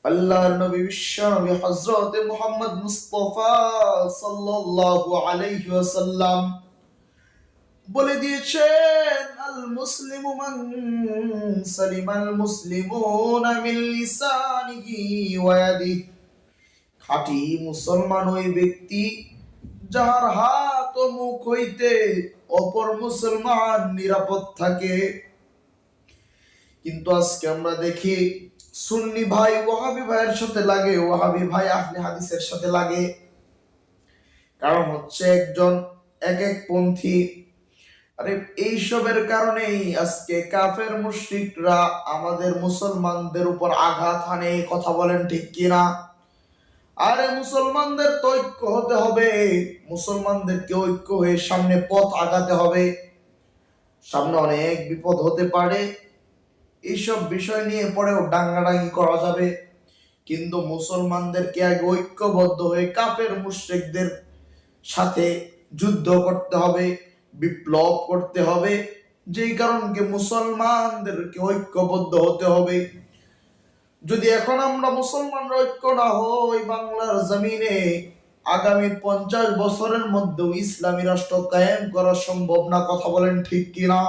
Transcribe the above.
আল্লাহর নবী বিশ্ব নবী হযরত মুহাম্মদ মুস্তাফা সাল্লাল্লাহু আলাইহি ওয়াসাল্লাম বলে দিয়েছেন, আল মুসলিমু মান সালিমাল মুসলিমুনা মিন লিসানিহি ওয়া ইয়াদিহি। খাঁটি মুসলমান ওই ব্যক্তি যার হাত ও মুখ হইতে অপর মুসলমান নিরাপদ থাকে। কিন্তু আজকে আমরা দেখি সুন্নি ভাই ওয়াহাবি ভাইয়ের সাথে লাগে, ওয়াহাবি ভাই আহলে হাদিসের সাথে লাগে। কারণ হচ্ছে একজন এক এক পন্থী। আরে এইসবের কারণেই আজকে কাফের মুশরিকরা আমাদের মুসলমানদের উপর আঘাত হানে। কথা বলেন ঠিক কিনা? আরে মুসলমানদের তো ঐক্য হতে হবে, মুসলমানদেরকে ঐক্য হয়ে সামনে পথ আগাতে হবে। সামনে অনেক বিপদ হতে পারে, এইসব বিষয় নিয়ে পরেও ডাঙ্গাডাঙ্গি করা যাবে, কিন্তু মুসলমানদেরকে আগে ঐক্যবদ্ধ হয়ে কাফের মুশরিকদের সাথে যুদ্ধ করতে হবে, বিপ্লব করতে হবে। যেই কারণকে মুসলমানদেরকে ঐক্যবদ্ধ হতে হবে। যদি এখন আমরা মুসলমানরা ঐক্য না হই, বাংলার জমিনে আগামী 50 বছরের মধ্যেও ইসলামী রাষ্ট্র কায়েম করা সম্ভব না। কথা বলেন ঠিক কিনা?